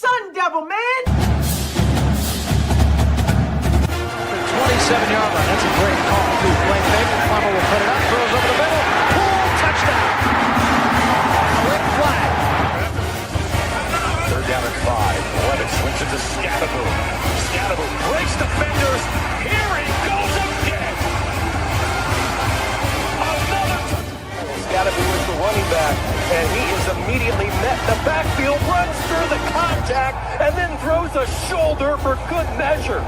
Sun Devil, man! The 27-yard line. That's a great call. Blake Baker, Plummer will put it up, throws over the middle. Pull, touchdown. Quick flag. 3rd down and 5. Levitt swings it to Scatterboom. Scatterboom breaks defenders. Here he goes again. Another touchdown. Scatterboom is the running back, and he is immediately met in the backfield, runs through the contact, and then throws a shoulder for good measure.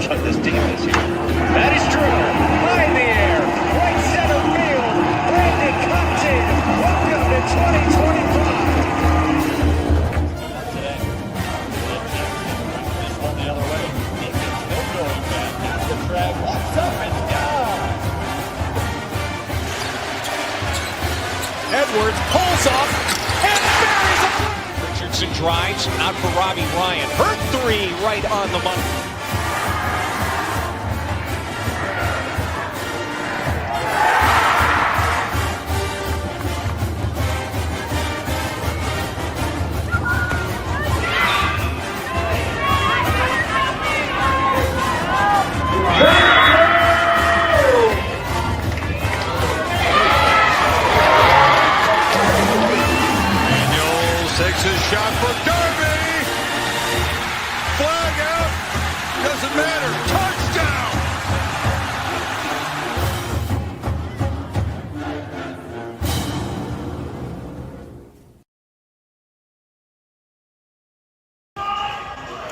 Shut this defense here. That is true. High in the air. Right center field. Brandon comes in. Welcome to 2025. Today. This one the other way. Still going back. That's the drag. Walks up and down. Edwards pulls off and buries it. Richardson drives out for Robbie Ryan. Hurt 3 right on the money. Takes his shot for Derby. Flag out. Doesn't matter. Touchdown.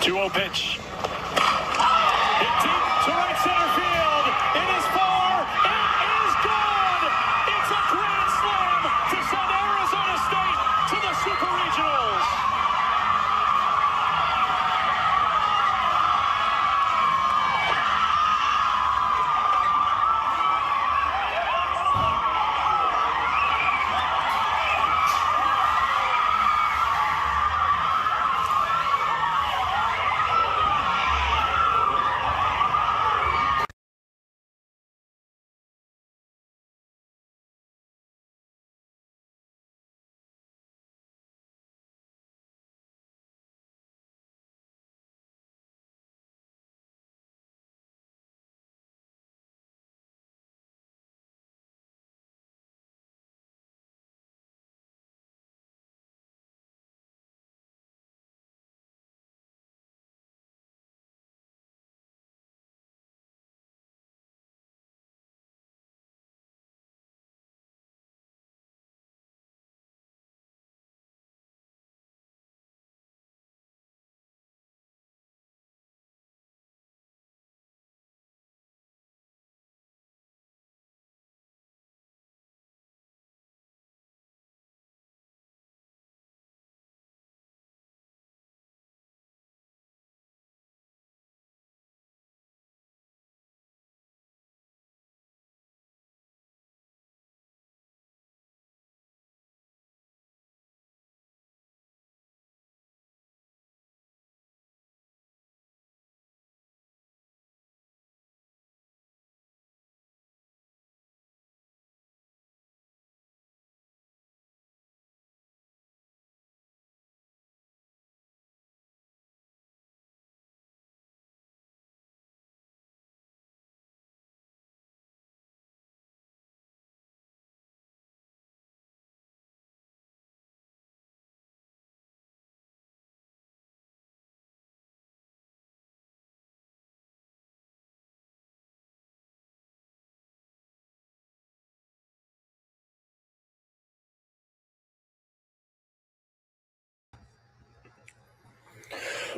Two-0 pitch. Hit deep to right center field. It is far. It is gone. It's a grand slam to send Arizona State to the Super Regionals.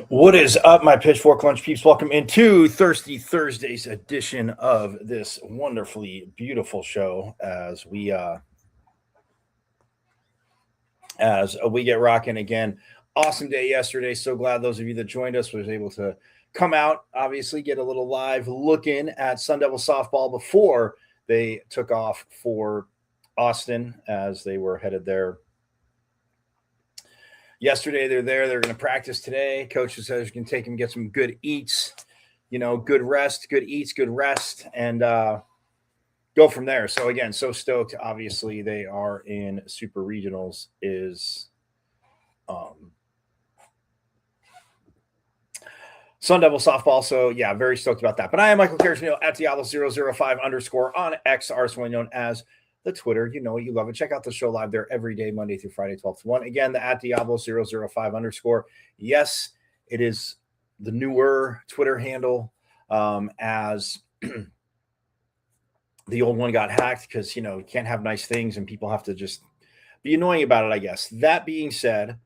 What is up, my Pitchfork Lunch peeps? Welcome into Thirsty Thursday's edition of this wonderfully beautiful show as we get rocking again. Awesome day yesterday. So glad those of you that joined us was able to come out, obviously get a little live look-in at Sun Devil softball before they took off for Austin as they were headed there. Yesterday, they're there. They're going to practice today. Coach says you can take them, get some good eats. good rest, good eats, good rest, and go from there. So again, so stoked. Obviously, they are in Super Regionals. Is Sun Devil softball. So yeah, very stoked about that. But I am Michael Carasino at Diablo005_ on X, arsenally known as the Twitter. You know it, you love it. Check out the show live there every day, Monday through Friday, 12 to 1. Again, the at Diablo005_. Yes, it is the newer Twitter handle, as the old one got hacked because, you can't have nice things and people have to just be annoying about it, I guess. That being said,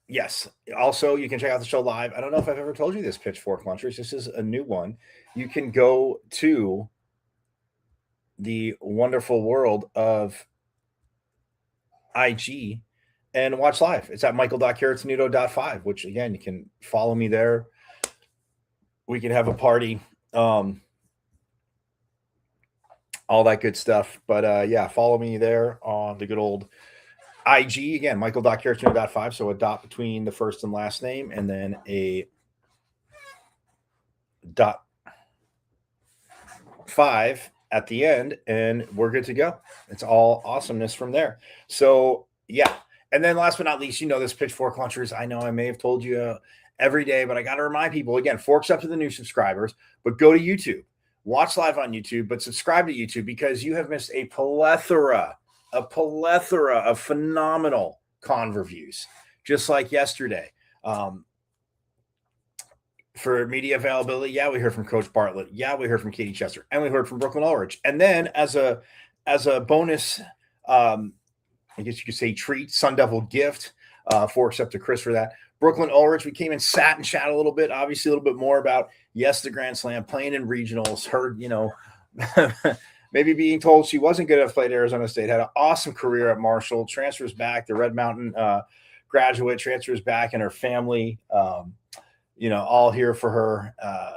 yes. Also, you can check out the show live. I don't know if I've ever told you this, Pitchfork Lunchers. This is a new one. You can go to the wonderful world of IG and watch live. It's at michael.caratonudo.5, which again, you can follow me there. We can have a party, all that good stuff. But yeah, follow me there on the good old IG. Again, michael.caratonudo.5. So a dot between the first and last name, and then a dot 5 at the end, and we're good to go. It's all awesomeness from there. So yeah. And then last but not least, this Pitchfork Lunchers. I know I may have told you every day, but I got to remind people again, forks up to the new subscribers, but go to YouTube, watch live on YouTube, but subscribe to YouTube because you have missed a plethora of phenomenal con reviews, just like yesterday. For media availability, yeah, we heard from Coach Bartlett. Yeah, we heard from Katie Chester, and we heard from Brooklyn Ulrich. And then as a bonus, I guess you could say treat, Sun Devil gift, forks up to Chris for that. Brooklyn Ulrich, we came and sat and chat a little bit, obviously a little bit more about, yes, the Grand Slam, playing in regionals, heard, maybe being told she wasn't good at play at Arizona State, had an awesome career at Marshall, transfers back, the Red Mountain graduate, transfers back, and her family, all here for her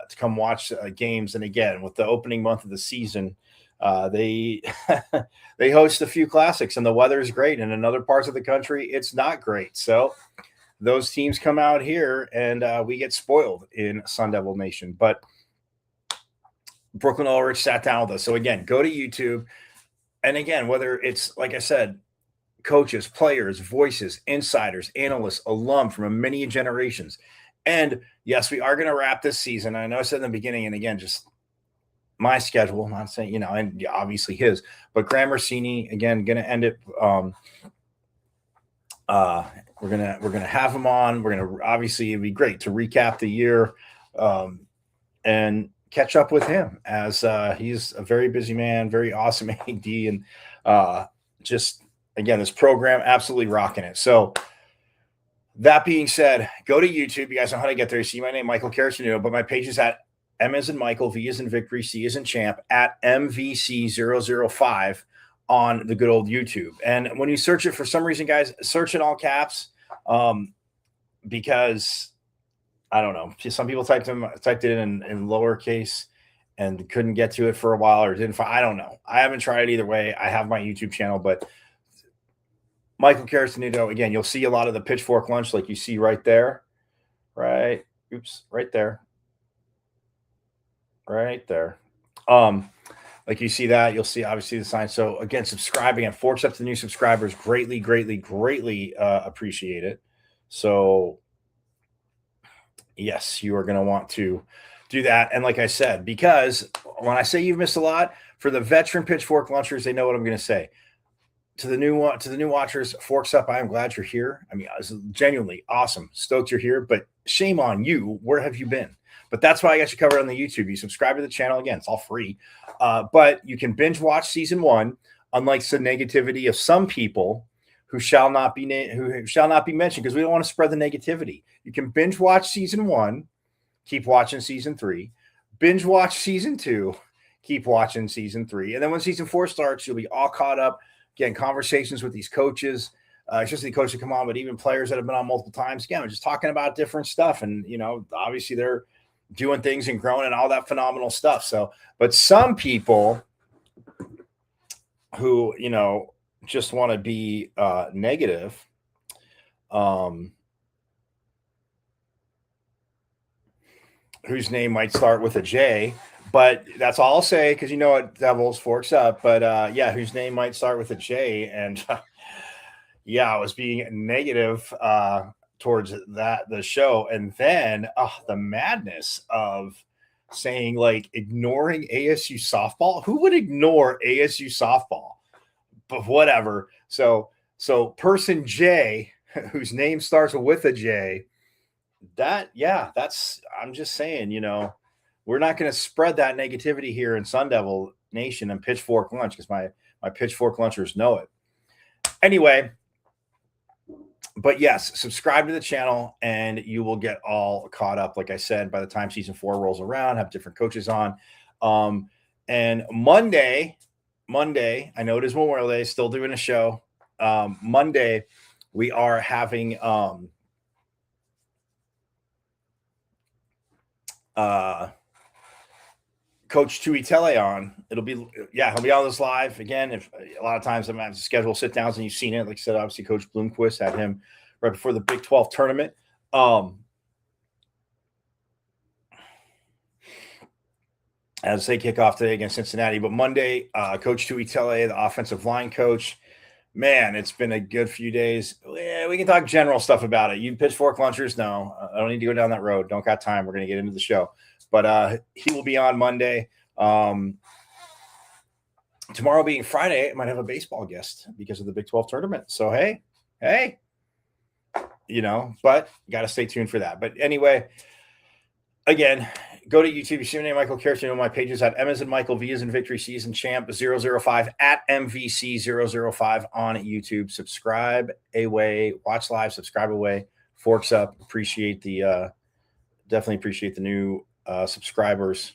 to come watch games. And again, with the opening month of the season, they they host a few classics, and the weather is great. And in other parts of the country, it's not great. So those teams come out here, and we get spoiled in Sun Devil Nation. But Brooklyn Ulrich sat down with us. So again, go to YouTube. And again, whether it's, like I said, coaches, players, voices, insiders, analysts, alum from many generations. And yes, we are going to wrap this season. I know I said in the beginning, and again, just my schedule, not saying, and obviously his, but Graham Rossini, again, going to end it. We're going to have him on. We're going to, obviously, it'd be great to recap the year and catch up with him, as he's a very busy man, very awesome AD, and just, again, this program absolutely rocking it. So that being said, go to YouTube. You guys know how to get there. You see my name, Michael Carasino, but my page is at M as in Michael, V as in Victory, C as in Champ, at MVC005 on the good old YouTube. And when you search it, for some reason, guys, search in all caps, because I don't know. Some people typed it in lowercase and couldn't get to it for a while, or didn't find. I don't know. I haven't tried either way. I have my YouTube channel, but Michael Carasino, again, you'll see a lot of the Pitchfork Lunch, like you see right there, right? Oops, right there. Like you see that, you'll see obviously the sign. So again, subscribing and forks up to the new subscribers, greatly appreciate it. So yes, you are going to want to do that. And like I said, because when I say you've missed a lot, for the veteran Pitchfork Lunchers, they know what I'm going to say. To the new watchers, forks up. I am glad you're here. I mean, it's genuinely awesome. Stoked you're here, but shame on you. Where have you been? But that's why I got you covered on the YouTube. You subscribe to the channel. Again, it's all free. But you can binge watch season 1, unlike the negativity of some people who shall not be mentioned, because we don't want to spread the negativity. You can binge watch season 1, keep watching season 3, binge watch season 2, keep watching season 3. And then when season 4 starts, you'll be all caught up. Again, conversations with these coaches, especially the coaches that come on, but even players that have been on multiple times. Again, we're just talking about different stuff. And, obviously they're doing things and growing and all that phenomenal stuff. So, but some people who, just want to be negative, whose name might start with a J, but that's all I'll say because you know what, Devils forks up. But yeah, whose name might start with a J, and yeah, I was being negative towards the show, and then the madness of saying like ignoring ASU softball. Who would ignore ASU softball? But whatever. So person J, whose name starts with a J, that's I'm just saying, we're not going to spread that negativity here in Sun Devil Nation and Pitchfork Lunch because my Pitchfork Lunchers know it. Anyway, but yes, subscribe to the channel and you will get all caught up. Like I said, by the time season 4 rolls around, have different coaches on. And Monday, I know it is Memorial Day, still doing a show. Monday, we are having Coach Tuitele on. He'll be on this live again. If a lot of times I'm at schedule sit downs and you've seen it, like I said, obviously Coach Bloomquist had him right before the Big 12 tournament. As they kick off today against Cincinnati, but Monday, Coach Tuitele, the offensive line coach, man, it's been a good few days. Yeah, we can talk general stuff about it. You Pitchfork Lunchers, no, I don't need to go down that road. Don't got time. We're going to get into the show. But he will be on Monday. Tomorrow being Friday, I might have a baseball guest because of the Big 12 tournament. So, hey, but you got to stay tuned for that. But anyway, again, go to YouTube. You see my name, Michael Carrick. You know my pages at M as in Michael, V as in Victory, C as in Champ 005 at MVC005 on YouTube. Subscribe away, watch live, subscribe away. Forks up. Definitely appreciate the new subscribers.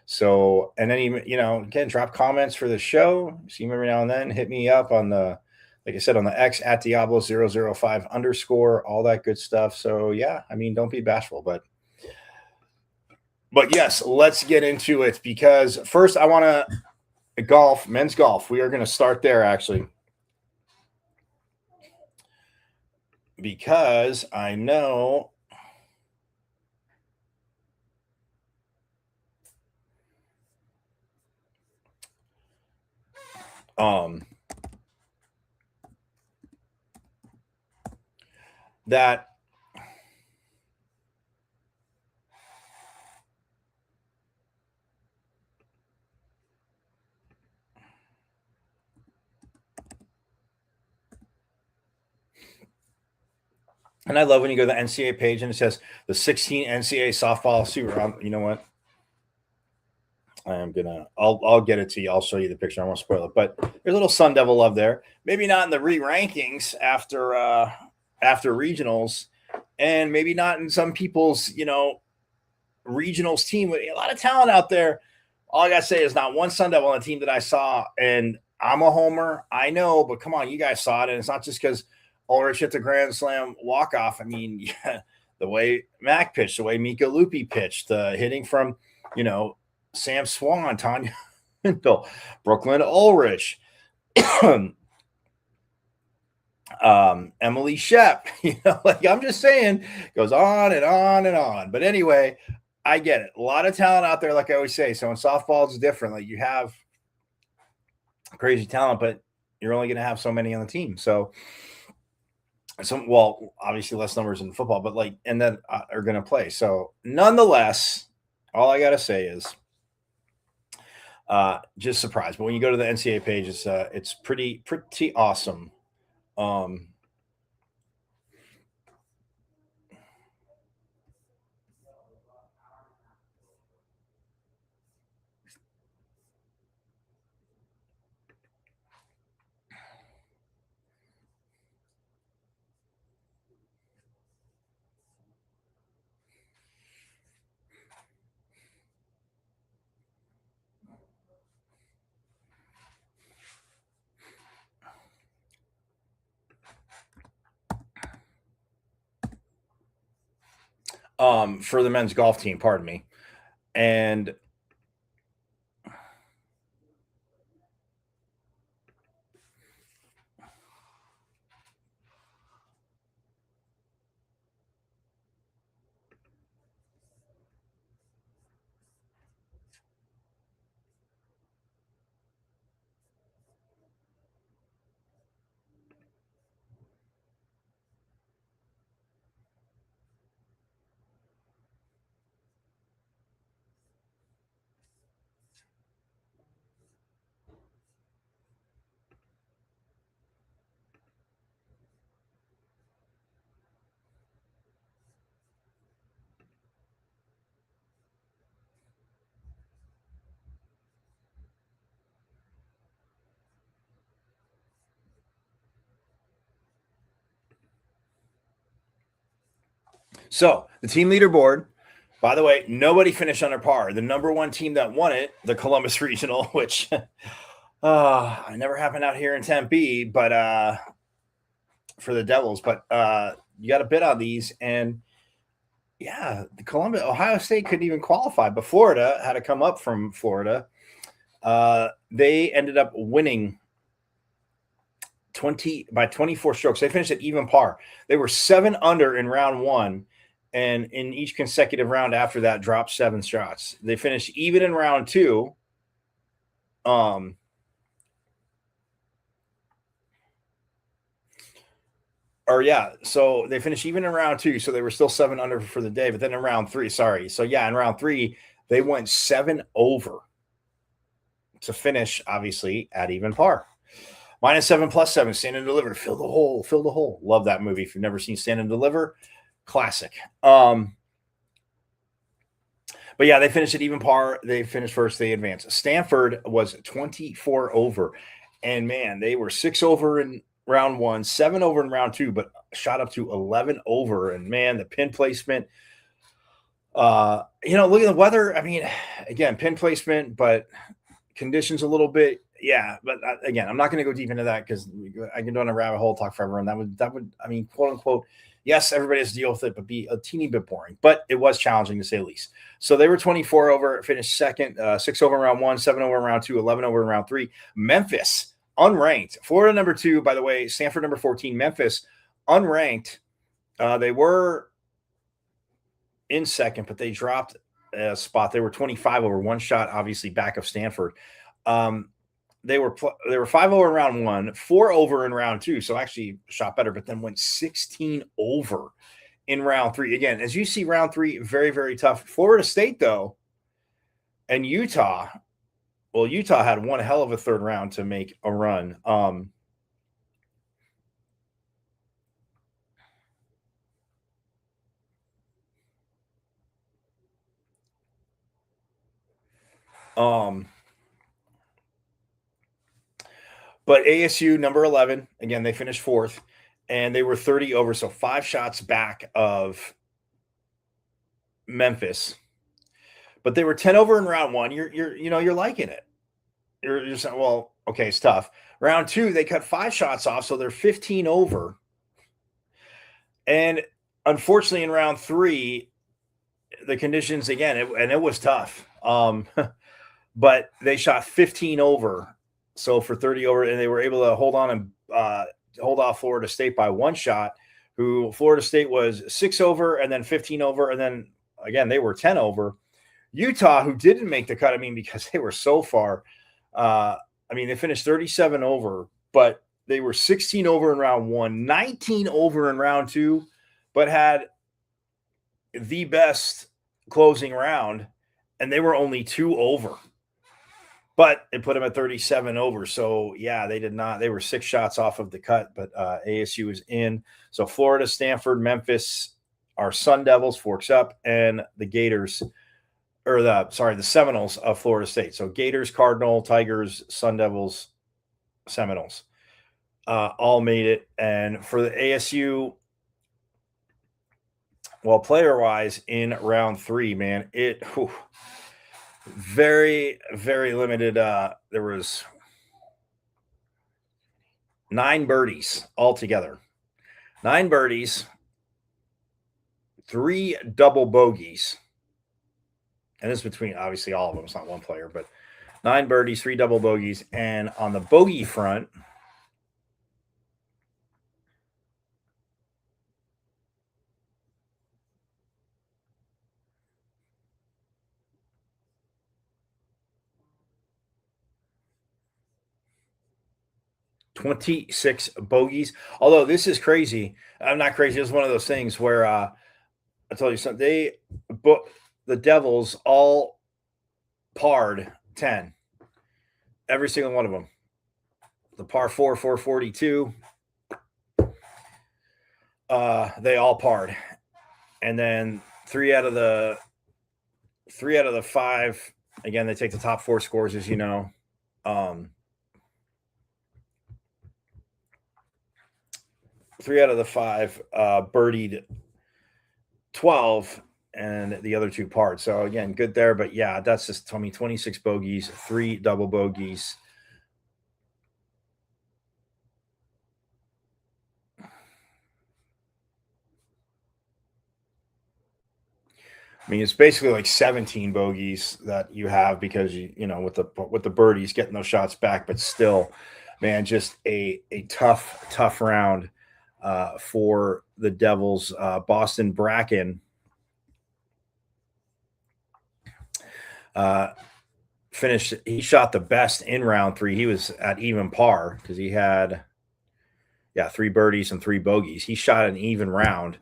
So, and then again, drop comments for the show. See me every now and then. Hit me up on like I said, on the X at Diablo005_, all that good stuff. So yeah, don't be bashful, but yes, let's get into it because first I want to men's golf. We are going to start there actually. Because I know that and I love when you go to the NCAA page and it says the 16 NCAA softball super. You know what? I'll get it to you. I'll show you the picture. I won't spoil it, but there's a little Sun Devil love there. Maybe not in the re-rankings after regionals, and maybe not in some people's, regionals team with a lot of talent out there. All I got to say is not one Sun Devil on the team that I saw, and I'm a homer. I know, but come on, you guys saw it, and it's not just because Ulrich hit the grand slam walk-off. The way Mac pitched, the way Mika Lupi pitched, hitting from, Sam Swan, Tanya Bill, Brooklyn Ulrich, Emily Shep, I'm just saying, goes on and on and on. But anyway, I get it. A lot of talent out there, like I always say. So in softball, it's different. Like you have crazy talent, but you're only going to have so many on the team. So obviously less numbers in football, but and then are going to play. So nonetheless, all I got to say is just surprised. But when you go to the NCAA page, it's pretty awesome. For the men's golf team, pardon me. And So the team leaderboard, by the way, nobody finished under par. The number one team that won it, the Columbus Regional, which never happened out here in Tempe, but for the Devils. But you got to bid on these, and yeah, the Ohio State couldn't even qualify, but Florida had to come up from Florida. They ended up winning 24 strokes. They finished at even par. They were 7 under in round 1, and in each consecutive round after that, dropped 7 shots. They finished even in round 2. So they finished even in round 2, so they were still 7 under for the day. But then in round 3, in round 3 they went 7 over to finish, obviously, at even par. -7 +7, Stand and Deliver. Fill the hole. Love that movie. If you've never seen Stand and Deliver, classic. But yeah, they finished at even par. They finished first. They advanced. Stanford was 24 over. And man, they were 6 over in round 1, 7 over in round 2, but shot up to 11 over. And man, the pin placement. Look at the weather. I mean, again, pin placement, but conditions a little bit. Yeah, but again, I'm not going to go deep into that because I can go on a rabbit hole, talk forever, and that would, I mean, quote unquote, yes, everybody has to deal with it, but be a teeny bit boring. But it was challenging to say the least. So they were 24 over, finished second, 6 over in round 1, 7 over in round 2, 11 over in round 3. Memphis, unranked. Florida number 2, by the way. Stanford number 14. Memphis, unranked. They were in second, but they dropped a spot. They were 25 over, 1 shot, obviously back of Stanford. They were 5 over in round 1, 4 over in round 2, so actually shot better, but then went 16 over in round 3. Again, as you see, round 3, very, very tough. Florida State, though, and Utah. Well, Utah had one hell of a third round to make a run. But ASU, number 11, again, they finished 4th, and they were 30 over, so 5 shots back of Memphis. But they were 10 over in round 1. You're liking it. You're saying, well, okay, it's tough. Round 2, they cut 5 shots off, so they're 15 over. And unfortunately, in round 3, the conditions again, it was tough. But they shot 15 over. So for 30 over, and they were able to hold on and hold off Florida State by 1 shot, who Florida State was 6 over and then 15 over. And then again, they were 10 over. Utah, who didn't make the cut, I mean, because they were so far, they finished 37 over, but they were 16 over in round 1, 19 over in round 2, but had the best closing round, and they were only 2 over. But it put them at 37 over. So, yeah, they did not. They were 6 shots off of the cut, but ASU is in. So, Florida, Stanford, Memphis, our Sun Devils, Forks Up, and the Gators, the Seminoles of Florida State. So, Gators, Cardinal, Tigers, Sun Devils, Seminoles all made it. And for the ASU, well, player-wise in round 3, man, very, very limited. There was 9 birdies altogether. 9 birdies, 3 double bogeys. And this is between, obviously, all of them. It's not one player, but 9 birdies, 3 double bogeys. And on the bogey front, $26 bogeys. Although this is crazy. I'm not crazy. It's one of those things where I tell you something. The Devils all parred 10. Every single one of them. The par 4, 442. They all parred. And then 3 out of the 5. Again, they take the top 4 scores, as you know. 3 out of the 5 birdied 12 and the other 2 parts. So again, good there. But yeah, that's just 26 bogeys, 3 double bogeys. I mean, it's basically like 17 bogeys that you have because you know with the birdies getting those shots back, but still, man, just a tough round for the Devils. Boston Bracken finished. He shot the best in round 3. He was at even par because he had 3 birdies and 3 bogeys. He shot an even round.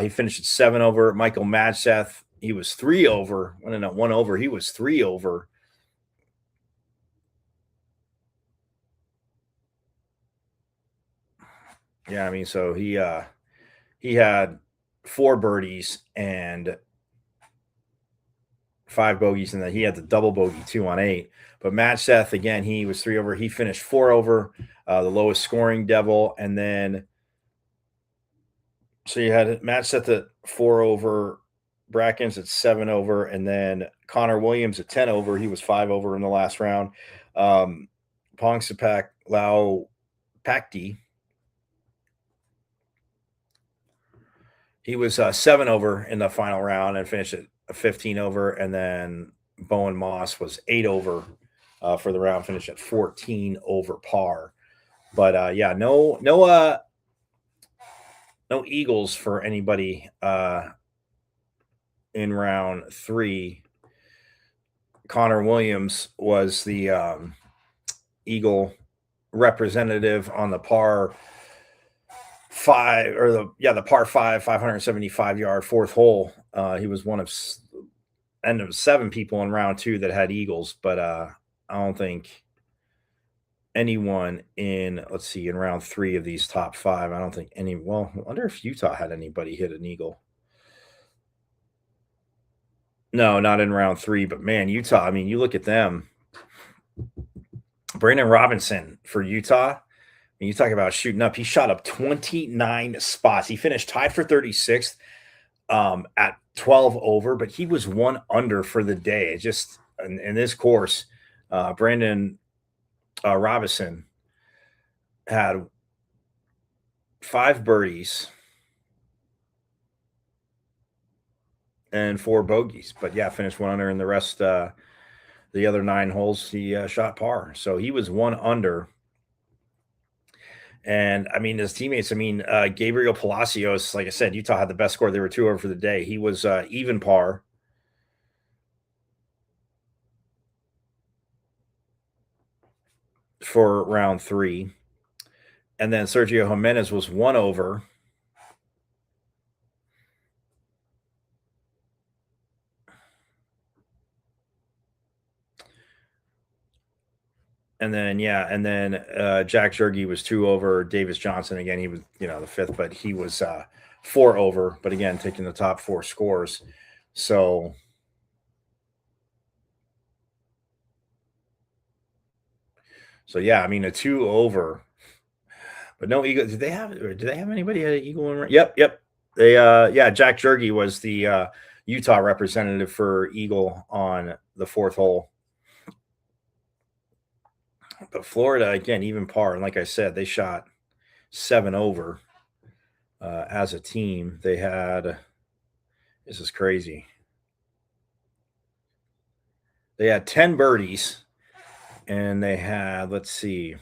He finished at 7 over. Michael Madseth, he was 3 over. No, 1 over. He was 3 over. Yeah, I mean, so he had 4 birdies and 5 bogeys, and then he had the double bogey 2 on 8. But Madseth, again, he was 3 over. He finished 4 over, the lowest scoring Devil, and then so you had Madseth at 4 over, Bracken's at 7 over, and then Connor Williams at 10 over. He was 5 over in the last round. Pongsapak Lau Pakti, he was 7 over in the final round and finished at 15 over. And then Bowen Moss was 8 over for the round, finished at 14 over par. But yeah, no Eagles for anybody in round 3. Connor Williams was the Eagle representative on the par 5 or the par 5 575 yard 4th hole. He was one of 7 people in round 2 that had Eagles, but I don't think anyone in round 3 of these top 5, I don't think any. Well, I wonder if Utah had anybody hit an Eagle. No, not in round 3, but man, Utah, I mean, you look at them. Brandon Robinson for Utah. And you talk about shooting up. He shot up 29 spots. He finished tied for 36th at 12 over, but he was 1 under for the day. It's just in this course, Brandon Robinson had 5 birdies and 4 bogeys, but yeah, finished 1 under, and the rest, the other 9 holes, he shot par. So he was 1 under. And I mean, his teammates, Gabriel Palacios, like I said, Utah had the best score. They were 2 over for the day. He was even par. For round 3. And then Sergio Jimenez was 1 over. And then, Jack Jergy was 2 over. Davis Johnson, again, he was, the 5th, but he was 4 over. But again, taking the top 4 scores. So yeah, I mean, a 2 over, but no Eagle. Do they have anybody at an Eagle in? Yep. They, Jack Jergy was the Utah representative for Eagle on the 4th hole. But Florida, again, even par. And like I said, they shot 7 over as a team. They had, this is crazy. They had 10 birdies, and they had, let's see,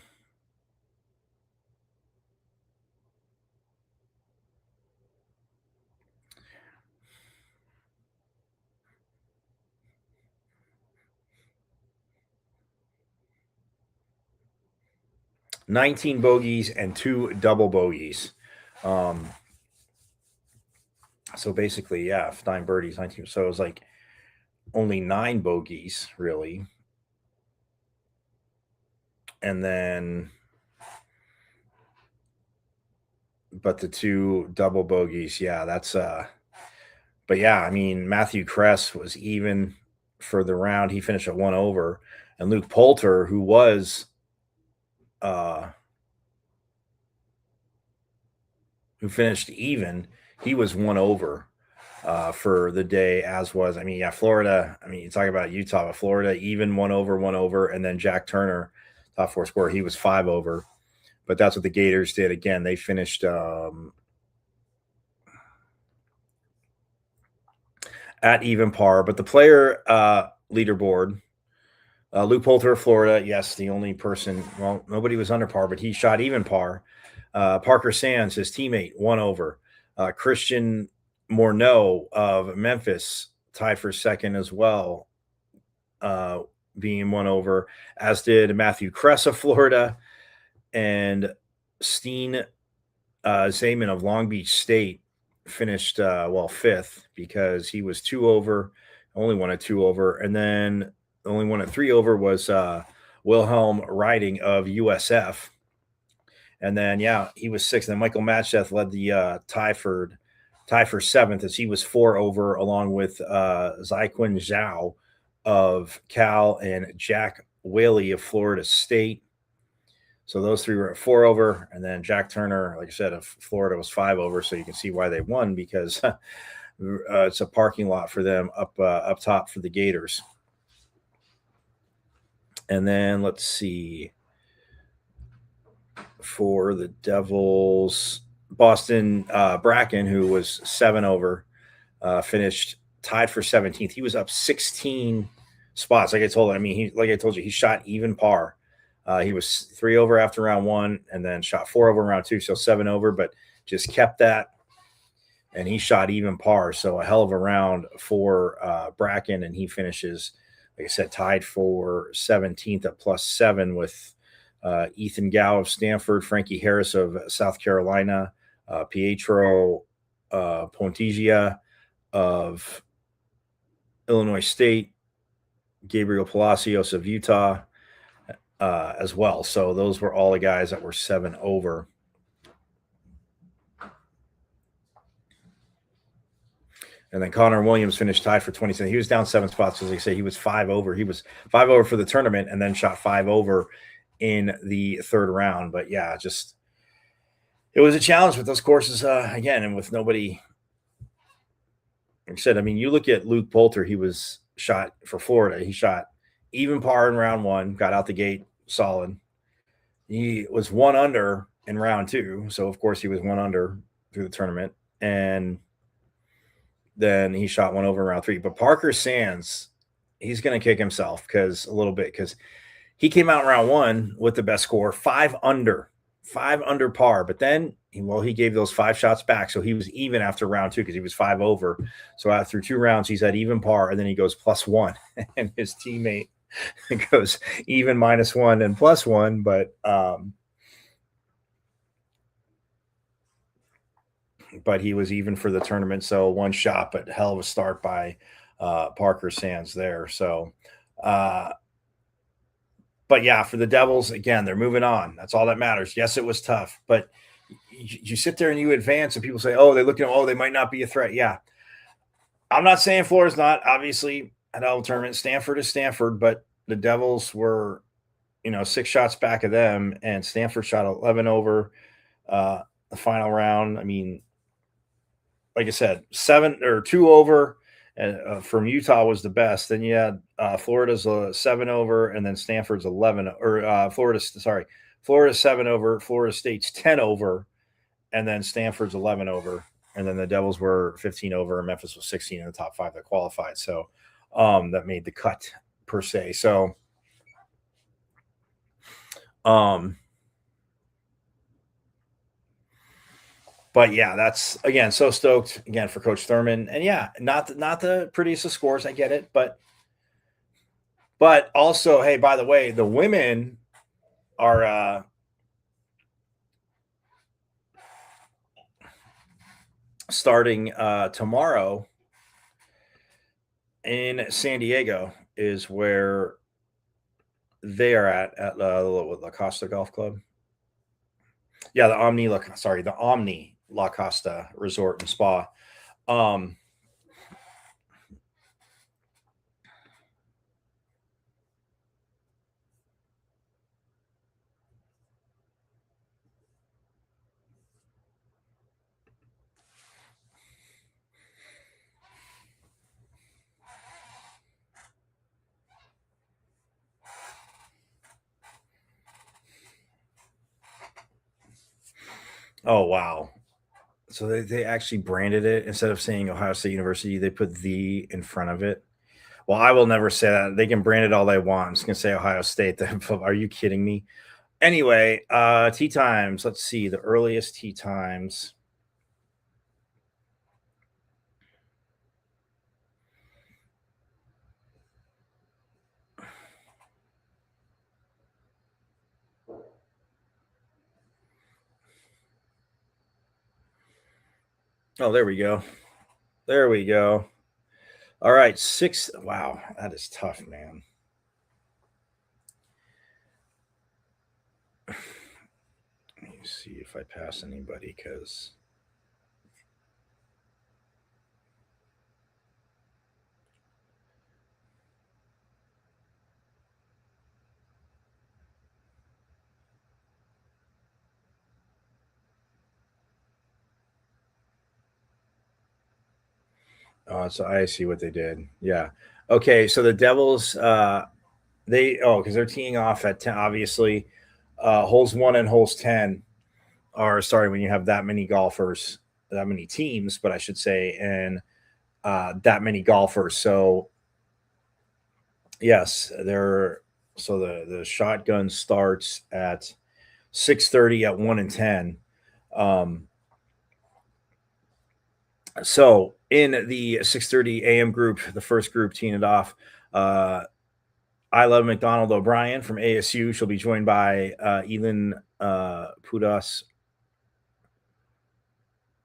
$19 bogeys and 2 double bogeys. So basically, 9 birdies, 19. So it was like only 9 bogeys, really. And then, but the 2 double bogeys, that's but yeah, I mean, Matthew Kress was even for the round. He finished at 1 over. And Luke Poulter, who was who finished even, he was 1 over. for the day, as was, Florida. You talk about Utah, but Florida even one over, and then Jack Turner, top four scorer, he was 5 over. But that's what the Gators did. Again, they finished at even par. But the player leaderboard, Luke Poulter of Florida, yes, the only person, well, nobody was under par, but he shot even par. Parker Sands, his teammate, 1 over. Christian Morneau of Memphis tied for second as well, being 1 over, as did Matthew Kress of Florida and Steen Zayman of Long Beach State finished fifth because he was 2 over, only one at 2 over, and then the only one at 3 over was Wilhelm Riding of USF, and then he was 6th. And then Michael Matcheth led the tie for seventh as he was 4 over, along with Zaiquin Zhao of Cal and Jack Whaley of Florida State. So those three were at 4 over, and then Jack Turner, like I said, of Florida was 5 over. So you can see why they won, because it's a parking lot for them up top for the Gators. And then let's see, for the Devils, Boston Bracken, who was 7 over, finished tied for 17th. He was up 16 spots. Like I told you, he shot even par. He was 3 over after round 1, and then shot 4 over in round 2, so 7 over, but just kept that, and he shot even par. So a hell of a round for Bracken, and he finishes, like I said, tied for 17th at +7 with Ethan Gow of Stanford, Frankie Harris of South Carolina, Pietro Pontigia of Illinois State, Gabriel Palacios of Utah, as well. So those were all the guys that were 7 over. And then Connor Williams finished tied for 27th. He was down 7 spots. As I say, he was 5 over. He was 5 over for the tournament, and then shot 5 over in the third round. But yeah, just it was a challenge with those courses again, and with nobody. Like I said, you look at Luke Poulter. He was shot for Florida. He shot even par in round 1, got out the gate solid. He was 1 under in round 2, so of course he was 1 under through the tournament, and then he shot 1 over in round 3. But Parker Sands, he's going to kick himself because he came out in round 1 with the best score, 5 under par. But then, he gave those 5 shots back, so he was even after round 2 because he was 5 over. So after 2 rounds, he's at even par, and then he goes +1, and his teammate goes even -1 and +1. But he was even for the tournament, so 1 shot, but hell of a start by Parker Sands there. So, but yeah, for the Devils, again, they're moving on. That's all that matters. Yes, it was tough, but you sit there and you advance, and people say, "Oh, they might not be a threat." Yeah, I'm not saying Florida's not. Obviously, an L tournament, Stanford is Stanford, but the Devils were, 6 shots back of them, and Stanford shot 11 over the final round. Like I said, 2 over, and from Utah was the best. Then you had Florida's 7 over, and then Stanford's 11, or Florida's 7 over, Florida State's 10 over, and then Stanford's 11 over, and then the Devils were 15 over, and Memphis was 16 in the top 5 that qualified. So that made the cut per se. So but yeah, that's, again, so stoked again for Coach Thurman. And yeah, not the prettiest of scores, I get it, but also, hey, by the way, the women are starting tomorrow in San Diego, is where they are at La Costa Golf Club. Yeah, the Omni La Costa Resort and Spa. Oh, wow. So they actually branded it instead of saying Ohio State University, they put the in front of it. Well, I will never say that. They can brand it all they want. I'm just gonna say Ohio State. Are you kidding me? Anyway, tee times. Let's see the earliest tee times. Oh, there we go. There we go. All right, 6. Wow, that is tough, man. Let me see if I pass anybody because so I see what they did. Yeah. Okay, so the Devils because they're teeing off at 10, obviously. Holes 1 and holes 10 are when you have that many golfers, that many teams, but I should say, and that many golfers. So yes, the shotgun starts at 6:30 at 1 and 10. So in the 6:30 a.m. group, the first group teeing it off, I Love McDonald O'Brien from ASU. She'll be joined by Elin Pudas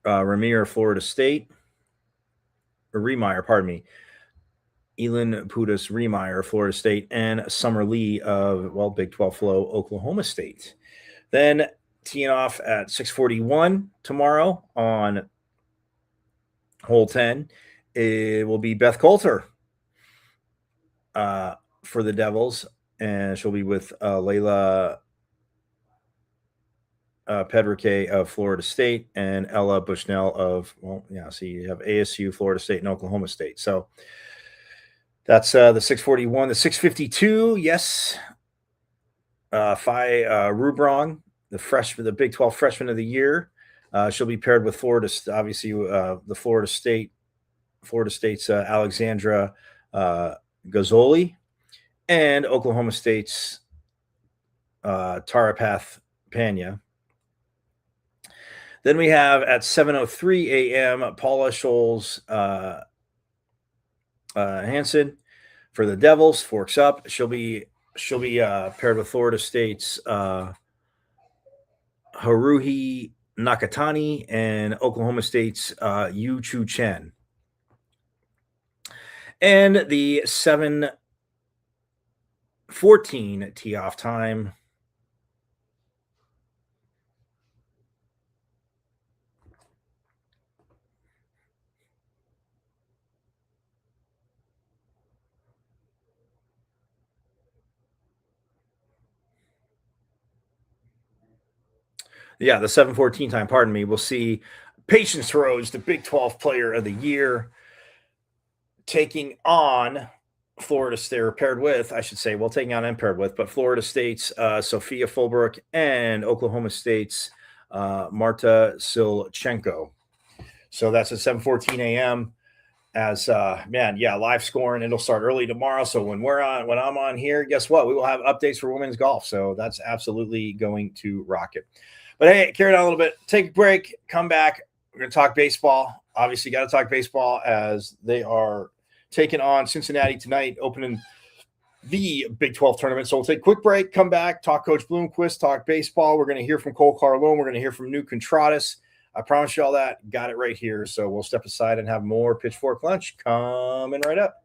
Remire, Florida State. Or Remire, pardon me. Elin Pudas Remire, Florida State, and Summer Lee of, Big 12 Flow, Oklahoma State. Then teeing off at 6:41 tomorrow on hole 10, it will be Beth Coulter for the Devils, and she'll be with Layla Pedrique of Florida State and Ella Bushnell of, so you have ASU, Florida State, and Oklahoma State. So that's the 6:41. The 6:52, yes. Phi Rubrong, the Big 12 freshman of the year. She'll be paired with Florida, obviously, the Florida State's Alexandra Gazzoli, and Oklahoma State's Tarapath Panya. Then we have at 7:03 a.m. Paula Scholes Hansen for the Devils. Forks up. She'll be paired with Florida State's Haruhi Nakatani and Oklahoma State's Yu Chu Chen. And the 7:14 tee off time. Yeah, the 7:14 time, pardon me. We'll see Patience Rose, the Big 12 player of the year, taking on Florida State, or paired with, I should say, taking on and paired with, but Florida State's Sophia Fulbrook and Oklahoma State's Marta Silchenko. So that's at 7:14 a.m. As live scoring. It'll start early tomorrow. So when I'm on here, guess what? We will have updates for women's golf. So that's absolutely going to rock it. But hey, carry it on a little bit. Take a break. Come back. We're going to talk baseball. Obviously, got to talk baseball as they are taking on Cincinnati tonight, opening the Big 12 tournament. So we'll take a quick break, come back, talk Coach Bloomquist, talk baseball. We're going to hear from Cole Carlone. We're going to hear from Nuke Contradas. I promise you all that. Got it right here. So we'll step aside and have more Pitchfork Lunch coming right up.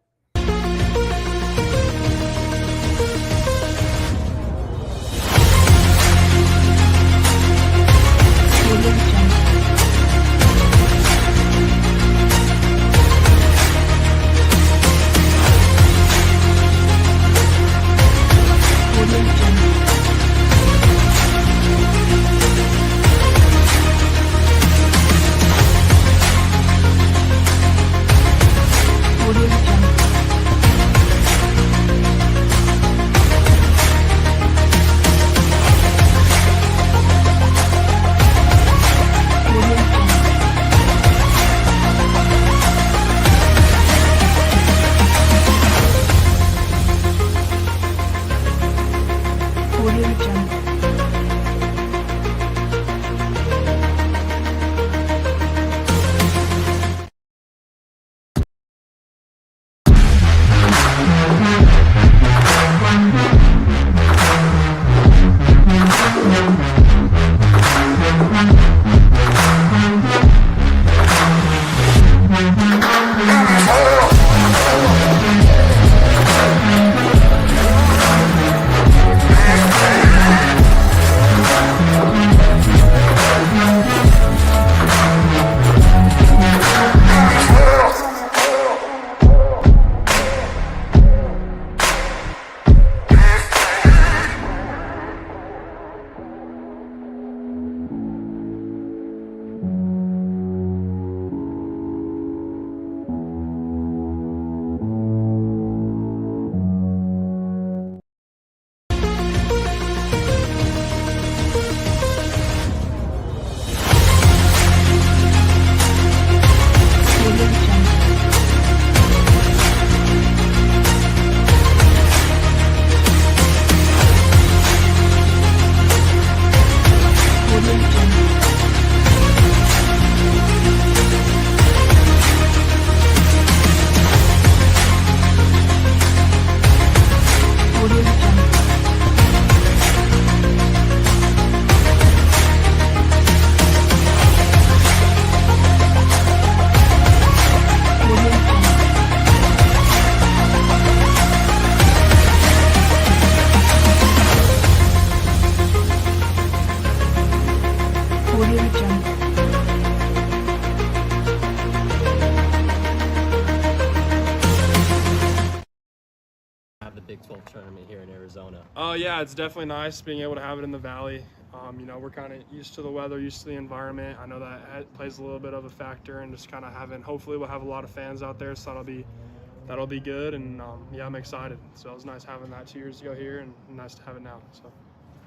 golf tournament here in Arizona? Yeah, it's definitely nice being able to have it in the Valley. You know, we're kind of used to the weather, used to the environment. I know that plays a little bit of a factor, and just kind of hopefully we'll have a lot of fans out there, so that'll be good. And yeah, I'm excited. So it was nice having that 2 years ago here, and nice to have it now. So.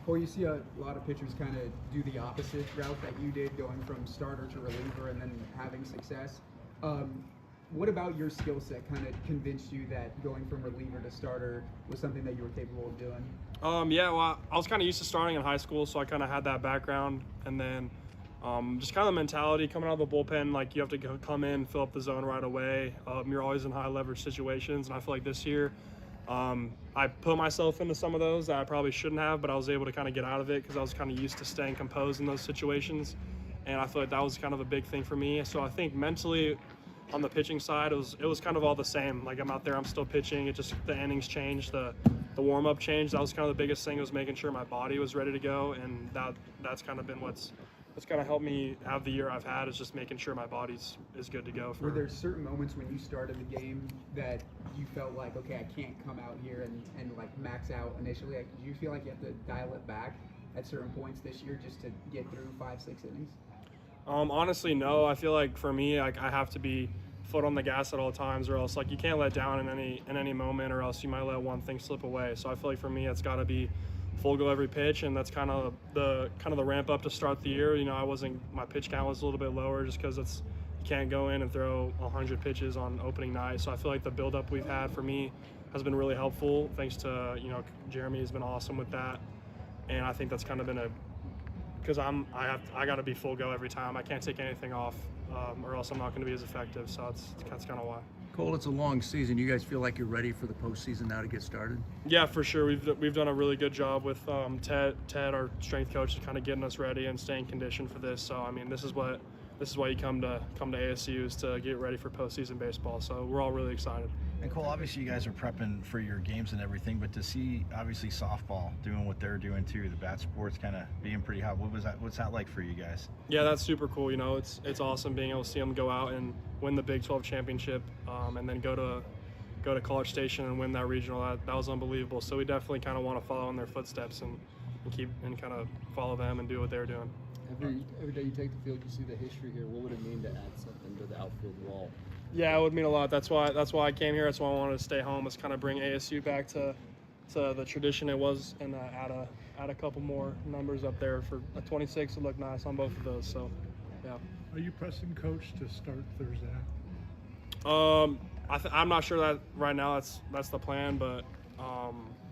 Well, you see a lot of pitchers kind of do the opposite route that you did, going from starter to reliever and then having success. What about your skill set kind of convinced you that going from reliever to starter was something that you were capable of doing? Yeah, well, I was kind of used to starting in high school, so I kind of had that background. And then just kind of the mentality coming out of the bullpen, like you have to come in, fill up the zone right away. You're always in high leverage situations, and I feel like this year I put myself into some of those that I probably shouldn't have, but I was able to kind of get out of it because I was kind of used to staying composed in those situations. And I feel like that was kind of a big thing for me. So I think mentally, on the pitching side, it was kind of all the same. Like I'm out there, I'm still pitching. It just the innings changed, the warm up changed. That was kind of the biggest thing, was making sure my body was ready to go, and that's kind of been what's kind of helped me have the year I've had, is just making sure my body's is good to go. Were there certain moments when you started the game that you felt like, okay, I can't come out here and like max out initially? Like, do you feel like you have to dial it back at certain points this year just to get through 5-6 innings? Honestly, no. I feel like for me, like I have to be foot on the gas at all times, or else like you can't let down in any moment, or else you might let one thing slip away. So I feel like for me, it's got to be full go every pitch, and that's kind of the ramp up to start the year. You know, my pitch count was a little bit lower just because you can't go in and throw 100 pitches on opening night. So I feel like the buildup we've had for me has been really helpful. Thanks to Jeremy has been awesome with that, and I think that's kind of been because I got to be full go every time. I can't take anything off, or else I'm not going to be as effective. So that's kind of why. Cole, it's a long season. You guys feel like you're ready for the postseason now to get started? Yeah, for sure. We've done a really good job with Ted, our strength coach, is kind of getting us ready and staying conditioned for this. So I mean, this is why you come to ASU, is to get ready for postseason baseball. So we're all really excited. And Cole, obviously you guys are prepping for your games and everything, but to see obviously softball doing what they're doing too, the bat sports kind of being pretty hot. What's that like for you guys? Yeah, that's super cool. You know, it's awesome being able to see them go out and win the Big 12 championship, and then go to College Station and win that regional. That was unbelievable. So we definitely kind of want to follow in their footsteps and keep and kind of follow them and do what they're doing. Every day you take the field, you see the history here. What would it mean to add something to the outfield wall? Yeah, it would mean a lot. That's why I came here. That's why I wanted to stay home. Is kind of bring ASU back to the tradition it was, and add a couple more numbers up there for a 26 would look nice on both of those. So, yeah. Are you pressing coach to start Thursday? I'm not sure that right now that's the plan, but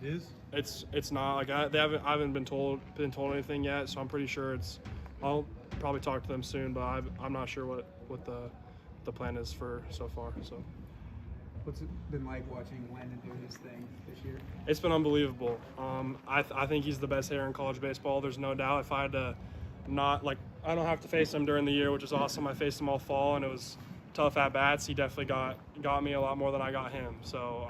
it is. It's not like I haven't been told anything yet. So I'm pretty sure I'll probably talk to them soon, but I'm not sure what the plan is for so far. So what's it been like watching Landon do his thing this year? It's been unbelievable. I think he's the best hitter in college baseball. There's no doubt. If I had to I don't have to face him during the year, which is awesome. I faced him all fall, and it was tough at bats. He definitely got me a lot more than I got him. So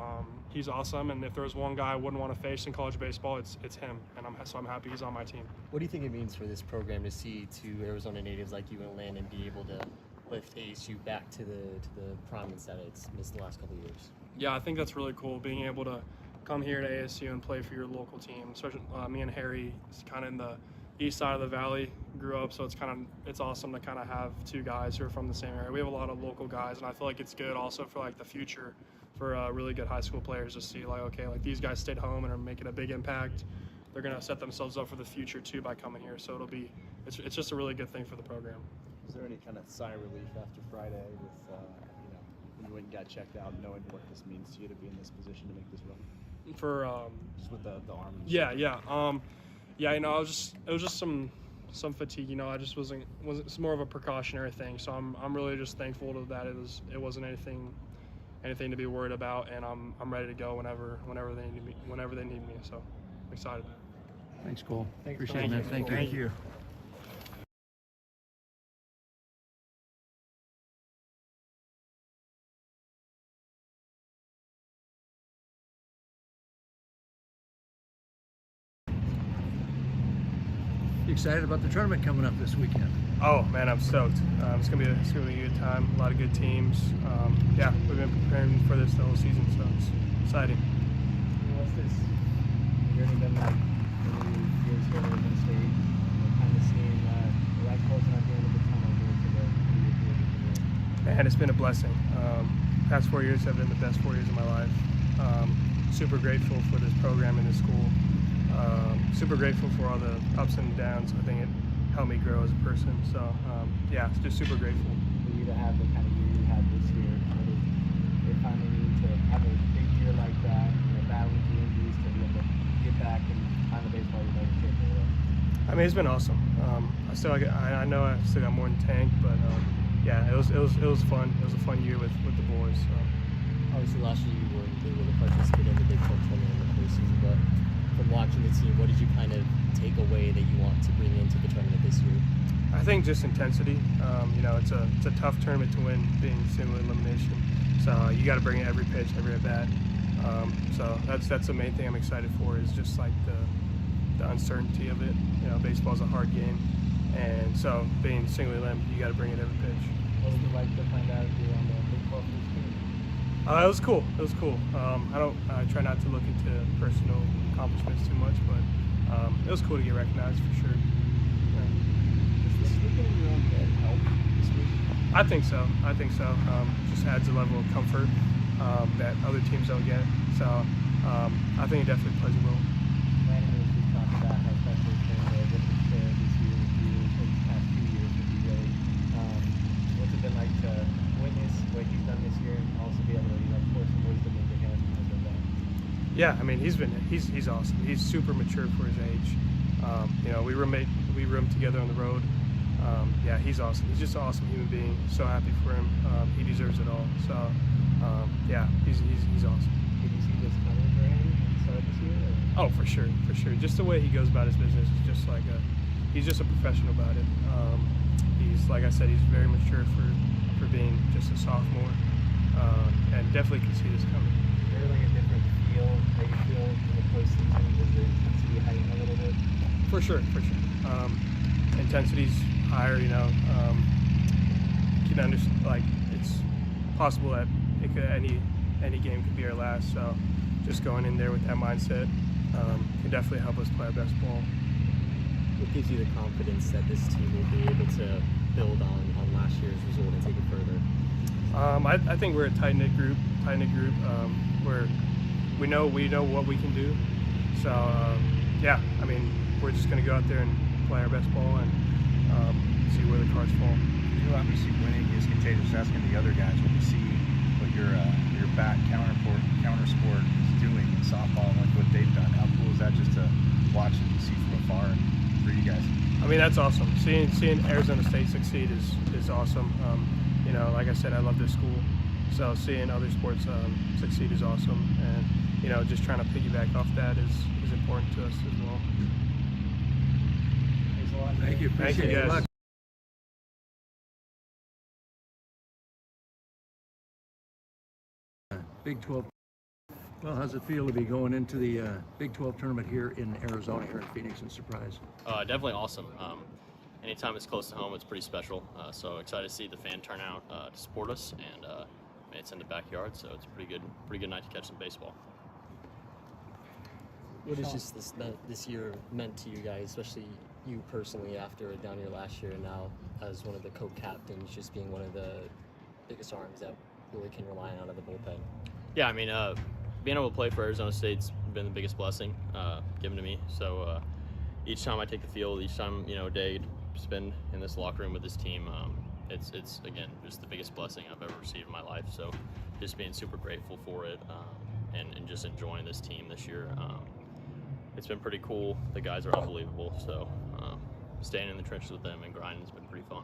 he's awesome, and if there was one guy I wouldn't want to face in college baseball, it's him, and I'm happy he's on my team. What do you think it means for this program to see two Arizona natives like you and Landon be able to lift ASU back to the prominence that it's missed the last couple of years? Yeah, I think that's really cool, being able to come here to ASU and play for your local team. Especially me and Harry is kind of in the east side of the valley, grew up, so it's awesome to kind of have two guys who are from the same area. We have a lot of local guys, and I feel like it's good also for like the future for really good high school players to see like, okay, like these guys stayed home and are making a big impact. They're going to set themselves up for the future too by coming here. So it's just a really good thing for the program. Is there any kind of sigh of relief after Friday with when you went and got checked out, knowing what this means to you to be in this position to make this run? For just with the arm. And yeah. Yeah, it was just some fatigue. I just wasn't. It's more of a precautionary thing. So I'm really just thankful to that. It wasn't anything to be worried about, and I'm ready to go whenever they need me. So I'm excited. Thanks, Cole. Thanks, appreciate it, man. Thank you. You excited about the tournament coming up this weekend? Oh man, I'm stoked. It's gonna be a good time. A lot of good teams. Yeah, we've been preparing for this the whole season, so it's exciting. What's this journey been like for the years here at Arizona State? Kind of seeing the light closing at the end of the tunnel here today. Man, it's been a blessing. Past 4 years have been the best 4 years of my life. Super grateful for this program and this school. Super grateful for all the ups and downs. I think it helped me grow as a person. So yeah, just super grateful. For you to have the kind of year you had this year, it finally mean to have a big year like that, battling through injuries to be able to get back and find the baseball you know you're capable of. I mean, it's been awesome. I know I still got more in the tank, but yeah, it was fun. It was a fun year with the boys. So. Obviously, last year you weren't able to participate in the Big 12 tournament in the postseason, but from watching the team, what did you kind of take away that you want to bring into the tournament this year? I think just intensity. It's a tough tournament to win, being single elimination. So you got to bring it every pitch, every at bat. So that's the main thing I'm excited for, is just like the uncertainty of it. Baseball's a hard game, and so being single elim, you got to bring it every pitch. What was it like to find out you were on the Big 12 team? It was cool. It was cool. I try not to look into personal accomplishments too much, but it was cool to get recognized for sure. Yeah. Does this weekend in your own head help this week? I think so. Just adds a level of comfort that other teams don't get. So I think it definitely plays a role. Landon, as we talked about how special it's been, the difference there this year with you, or these past 2 years with you really. What's it been like to witness what he's done this year and also be able to pour some wisdom into him because of that? Yeah, I mean he's awesome. He's super mature for his age. We roomed together on the road. Yeah, he's awesome. He's just an awesome human being. So happy for him. He deserves it all. So yeah, he's awesome. Did you see this coming for him at the start of this year? Or? Oh, for sure. Just the way he goes about his business is just like he's just a professional about it. He's, like I said, he's very mature for being just a sophomore, and definitely can see this coming. Is there like a different feel that you feel in the postseason? Does the intensity heighten a little bit? For sure. Intensity's higher, you can understand, like, it's possible that any game could be our last, so just going in there with that mindset can definitely help us play our best ball. What gives you the confidence that this team will be able to build on last year's result and take it further? I think we're a tight-knit group, where we know what we can do. So yeah, I mean, we're just going to go out there and play our best ball and see where the cards fall. Obviously winning is contagious. Asking the other guys when you see what your bat counter sport is doing in softball and like what they've done. How cool is that just to watch and see from afar for you guys? I mean, that's awesome. Seeing Arizona State succeed is awesome. Like I said, I love this school, so seeing other sports succeed is awesome. And just trying to piggyback off that is important to us as well. Thanks a lot. Thank you. Thank you, guys. Big 12. Well, how's it feel to be going into the Big 12 tournament here in Arizona, here in Phoenix, and Surprise? Definitely awesome. Anytime it's close to home, it's pretty special. So excited to see the fan turnout to support us, and it's in the backyard, so it's a pretty good night to catch some baseball. What is just this year meant to you guys, especially you personally, after a down year last year and now as one of the co-captains, just being one of the biggest arms that really can rely on out of the bullpen? Yeah, I mean, being able to play for Arizona State's been the biggest blessing given to me. So each time I take the field, each time, a day to spend in this locker room with this team, it's again, just the biggest blessing I've ever received in my life. So just being super grateful for it and just enjoying this team this year. It's been pretty cool. The guys are unbelievable. So staying in the trenches with them and grinding has been pretty fun.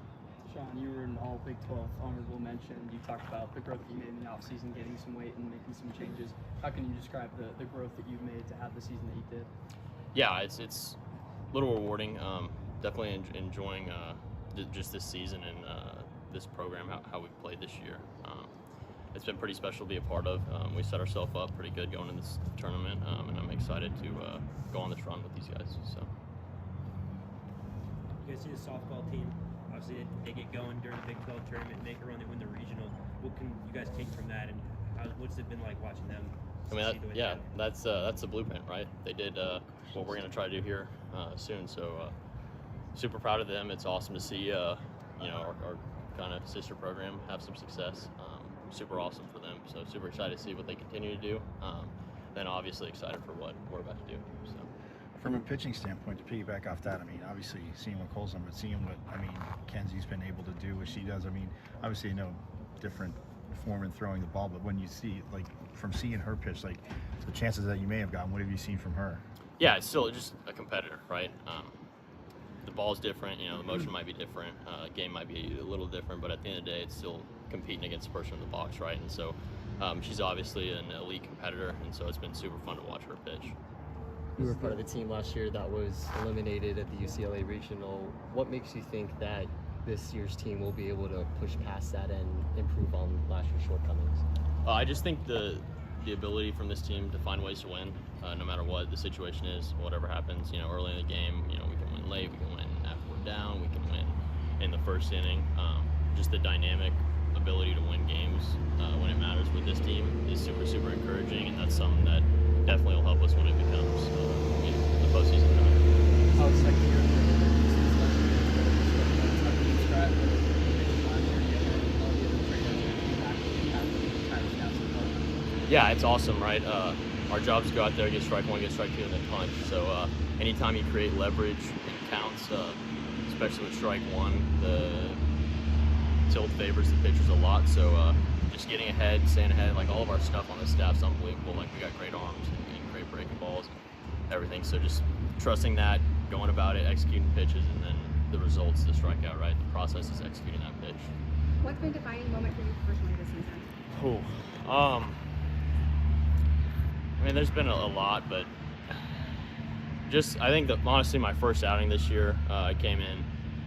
Sean, you were an all Big 12 honorable mention. You talked about the growth that you made in the offseason, getting some weight and making some changes. How can you describe the growth that you've made to have the season that you did? Yeah, it's a little rewarding. Definitely enjoying just this season and this program, how we've played this year. It's been pretty special to be a part of. We set ourselves up pretty good going into this tournament, and I'm excited to go on this run with these guys. So. You guys see the softball team? Obviously, they get going during the Big 12 tournament, make a run, they win the regional. What can you guys take from that, and how What's it been like watching them? I mean, that's the blueprint, right? They did what we're going to try to do here soon. So super proud of them. It's awesome to see our kind of sister program have some success. Super awesome for them. So super excited to see what they continue to do. Then obviously excited for what we're about to do. So. From a pitching standpoint, to piggyback off that, I mean, obviously seeing what Cole's done, but seeing what, Kenzie's been able to do, what she does, obviously, different form in throwing the ball, but when you see, from seeing her pitch, the chances that you may have gotten, what have you seen from her? Yeah, it's still just a competitor, right? The ball's different, the motion might be different, game might be a little different, but at the end of the day, it's still competing against the person in the box, right? And so she's obviously an elite competitor, and so it's been super fun to watch her pitch. You were part of the team last year that was eliminated at the UCLA Regional. What makes you think that this year's team will be able to push past that and improve on last year's shortcomings? I just think the ability from this team to find ways to win, no matter what the situation is, whatever happens, early in the game, we can win late, we can win after we're down, we can win in the first inning. Just the dynamic ability to win games when it matters with this team is super, super encouraging, and that's something that definitely will help us when it becomes the postseason time. How second year Yeah, it's awesome, right? Our job is to go out there, get strike one, get strike two, and then punch. So anytime you create leverage, it counts, especially with strike one. The tilt favors the pitchers a lot, so just getting ahead, staying ahead, all of our stuff on the staff's unbelievable. We got great arms and great breaking balls, everything. So just trusting that, going about it, executing pitches, and then the results, the strikeout, right? The process is executing that pitch. What's been a defining moment for you personally this season? There's been a lot, but I think that honestly my first outing this year, I came in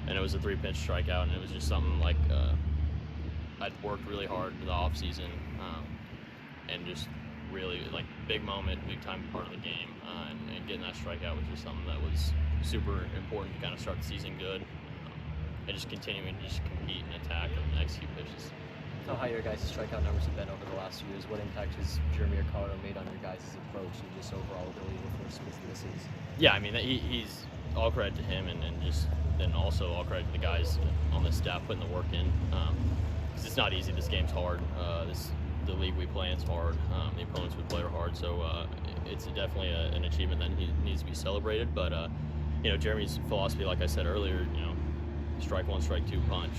and it was a 3-pitch strikeout, and it was just something I'd worked really hard in the off season, and just really big moment, big time part of the game, and getting that strikeout was just something that was super important to kind of start the season good, and just continuing to just compete and attack and execute pitches. So how your guys' strikeout numbers have been over the last few years? What impact has Jeremy Ricardo made on your guys' approach and just overall ability to force swings and misses? Yeah, he's all credit to him, and just then also all credit to the guys on the staff putting the work in. Because it's not easy. This game's hard. The league we play in is hard. The opponents we play are hard. So it's definitely an achievement that needs to be celebrated. But Jeremy's philosophy, like I said earlier, strike one, strike two, punch.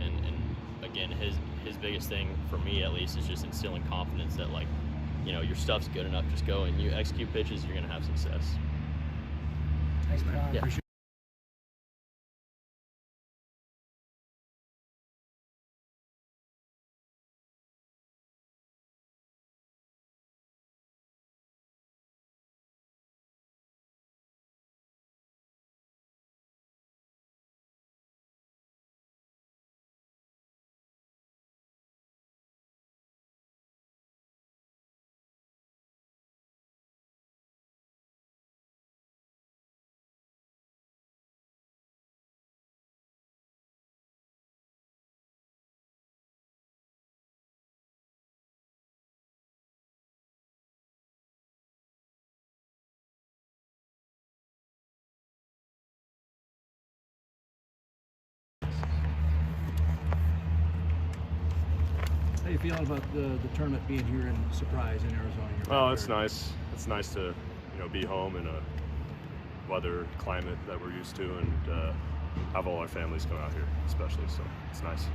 And again, his biggest thing for me, at least, is just instilling confidence that your stuff's good enough. Just go and you execute pitches, you're gonna have success. Thanks, man. Yeah. How you feeling about the tournament being here in Surprise in Arizona? It's nice. It's nice to be home in a weather climate that we're used to, and have all our families come out here, especially. So it's nice.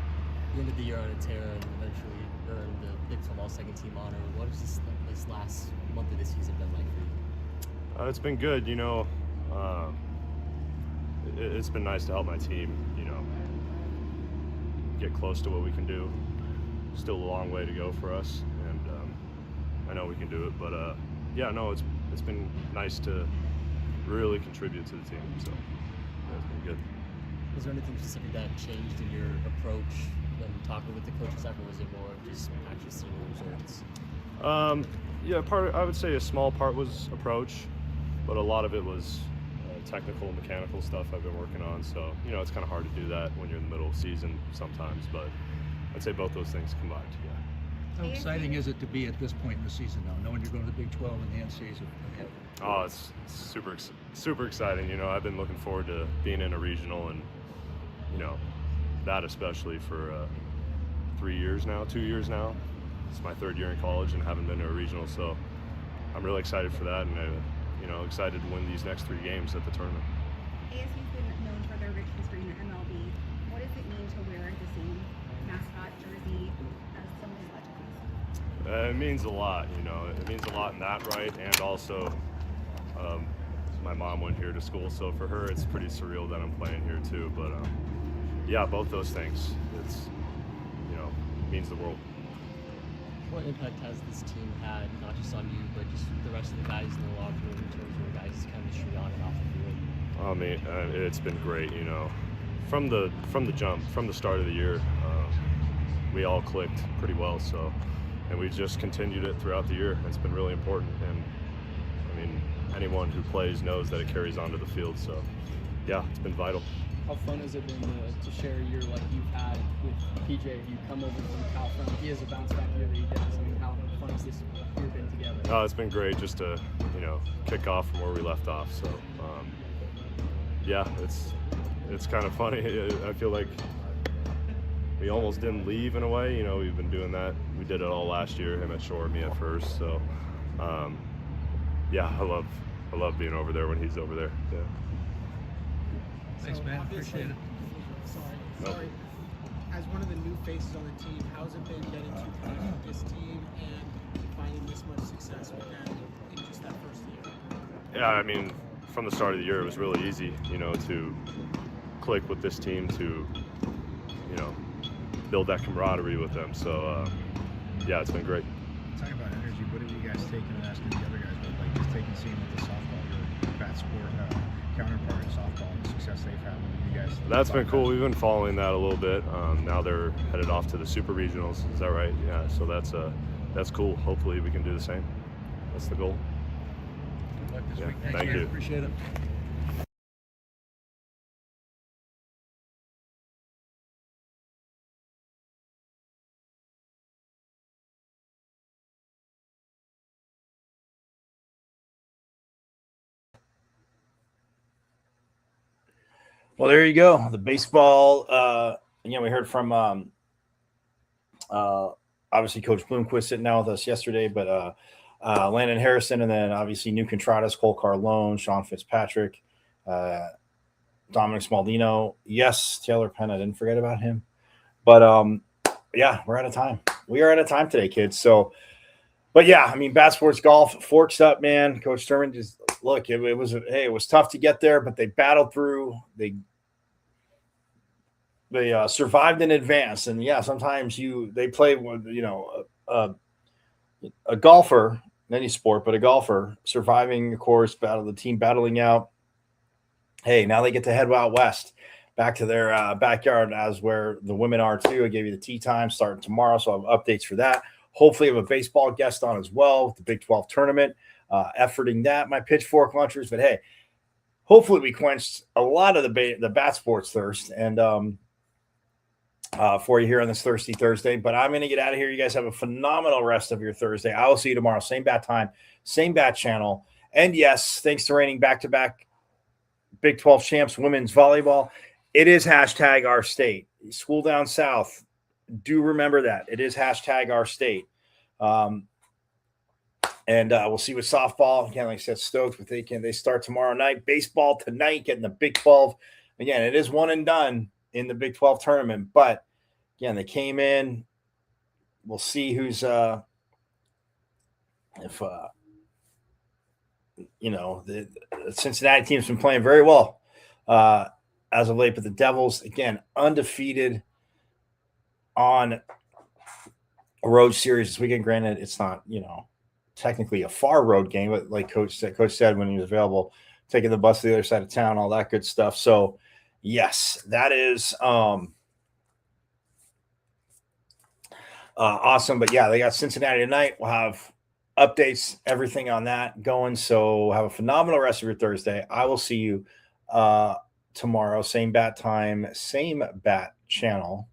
You ended the year on a tear and eventually earned the Big 12 All-Second Team honor. What has this last month of the season been like for you? It's been good. It's been nice to help my team. Get close to what we can do. Still a long way to go for us, and I know we can do it. But it's been nice to really contribute to the team. So it's been good. Was there anything specific that changed in your approach when talking with the coaching staff, or was it more of just actually seeing the results? I would say a small part was approach, but a lot of it was technical, mechanical stuff I've been working on. So it's kind of hard to do that when you're in the middle of the season sometimes, but I'd say both those things combined. Yeah. How exciting is it to be at this point in the season now, knowing you're going to the Big 12 and the NCAAs ahead? Oh, it's super exciting. You know, I've been looking forward to being in a regional, and you know, that especially for 2 years now. It's my third year in college and haven't been to a regional, so I'm really excited for that, and you know, excited to win these next 3 games at the tournament. ASU's been known for their rich history in the MLB. What does it mean to wear the same mascot jersey as some of these legends? It means a lot, you know. It means a lot in that right, and also my mom went here to school, so for her it's pretty surreal that I'm playing here too. But yeah, both those things, it's, you know, means the world. What impact has this team had, not just on you, but just the rest of the guys in the locker room in terms of your guys' chemistry on and off the field? I mean, it's been great, you know. From the jump, from the start of the year, we all clicked pretty well. So, and we just continued it throughout the year. It's been really important, and I mean, anyone who plays knows that it carries onto the field. So, yeah, it's been vital. How fun has it been to share a year like you've had with PJ? You come over from Cal from, he has a bounce back year that he does. I mean, how fun has this year been together? Oh, it's been great just to, you know, kick off from where we left off. So, yeah, it's kind of funny. I feel like we almost didn't leave in a way. You know, we've been doing that. We did it all last year, him at shore, me at first. So, yeah, I love being over there when he's over there. Yeah. Thanks, man. Appreciate it. Sorry. As one of the new faces on the team, how's it been getting to connect with this team and finding this much success with them in just that first year? Yeah, I mean, from the start of the year, it was really easy, you know, to click with this team, to, you know, build that camaraderie with them. So, yeah, it's been great. Talking about energy, what have you guys taken, and asking the other guys, but like just taking seeing with the softball, your bat sport counterpart in softball, and the success they've had with you guys? That's been cool. We've been following that a little bit. Now they're headed off to the Super Regionals. Is that right? Yeah. So that's cool. Hopefully we can do the same. That's the goal. Good luck this Yeah, week. thank you. Appreciate it. Well, there you go. The baseball. Again, we heard from obviously Coach Bloomquist sitting down with us yesterday, but Landon Harrison, and then obviously New Contradas, Cole Carlone, Sean Fitzpatrick, Dominic Smaldino. Yes, Taylor Penn. I didn't forget about him. But yeah, we're out of time. We are out of time today, kids. So, but yeah, I mean, Bat Sports Golf, forks up, man. Coach Sturman just look. It was tough to get there, but they battled through. They survived in advance, and yeah, sometimes they play with, you know, a golfer in any sport, but a golfer surviving the course, the team battling out. Hey, now they get to head out west, back to their backyard, as where the women are too. I gave you the tee time starting tomorrow, so I have updates for that. Hopefully, I have a baseball guest on as well with the Big 12 tournament, efforting that, my pitchfork lunchers. But hey, hopefully we quenched a lot of the bat sports thirst, and for you here on this Thirsty Thursday. But I'm going to get out of here. You guys have a phenomenal rest of your Thursday. I will see you tomorrow. Same bat time, same bat channel. And yes, thanks to reigning back-to-back Big 12 champs women's volleyball. It is hashtag our state. School down south. Do remember that. It is hashtag our state. And we'll see with softball. Again, like I said, stoked with they start tomorrow night. Baseball tonight, getting the Big 12. Again, it is one and done in the Big 12 tournament. But again, they came in. We'll see who's you know, the Cincinnati team's been playing very well as of late, but the Devils, again, undefeated on a road series this weekend. Granted, it's not, you know, technically a far road game, but like Coach said when he was available, taking the bus to the other side of town, all that good stuff. So, yes, that is awesome. But yeah, they got Cincinnati tonight. We'll have updates, everything on that going. So have a phenomenal rest of your Thursday. I will see you tomorrow. Same bat time, same bat channel.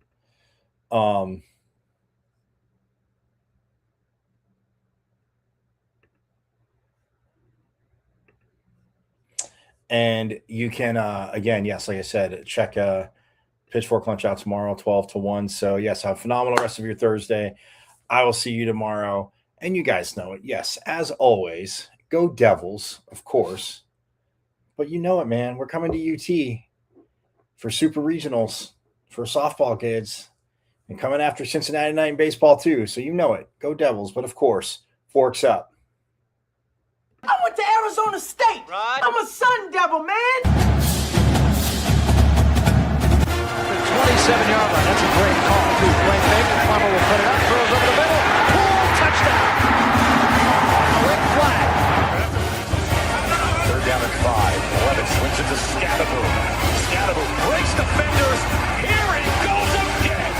And you can, again, yes, like I said, check Pitchfork Lunch out tomorrow, 12 to 1. So, yes, have a phenomenal rest of your Thursday. I will see you tomorrow. And you guys know it. Yes, as always, go Devils, of course. But you know it, man. We're coming to UT for Super Regionals for softball kids and coming after Cincinnati Night in baseball, too. So you know it. Go Devils. But, of course, Forks up. I went to Arizona State. Right. I'm a Sun Devil, man. The 27-yard line. That's a great call. Two play fake. Plummer will put it up. Throws over the middle. Pull. Touchdown. Quick flag. 3rd down and 5. Levitt swings it to Scadaboo. Scadaboo breaks defenders. Here he goes again.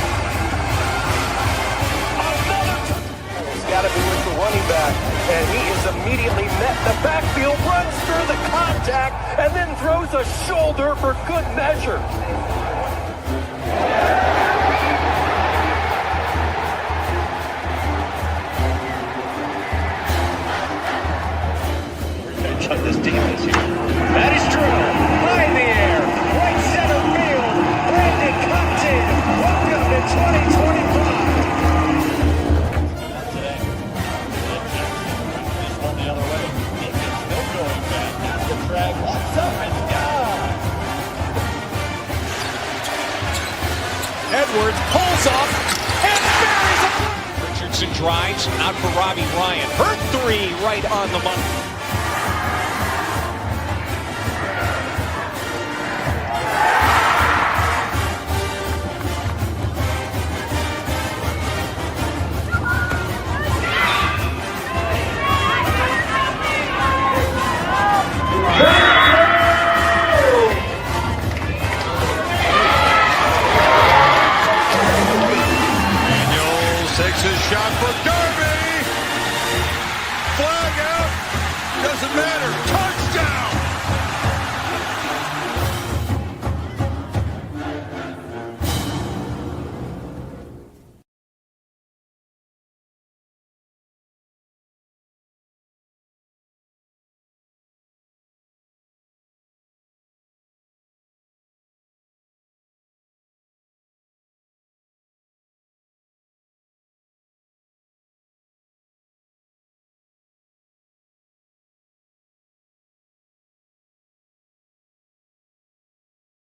Scadaboo is the running back, and he is immediately met in the backfield, runs through the contact, and then throws a shoulder for good measure. Chuck this team this year. That is true. High in the air. Right center field. Brandon Compton. Welcome to 2025. Today. He's going the other way. Still going back. That's the drag. Walks up and down. Edwards pulls off and buries it. Richardson drives out for Robbie Ryan. Her three right on the money.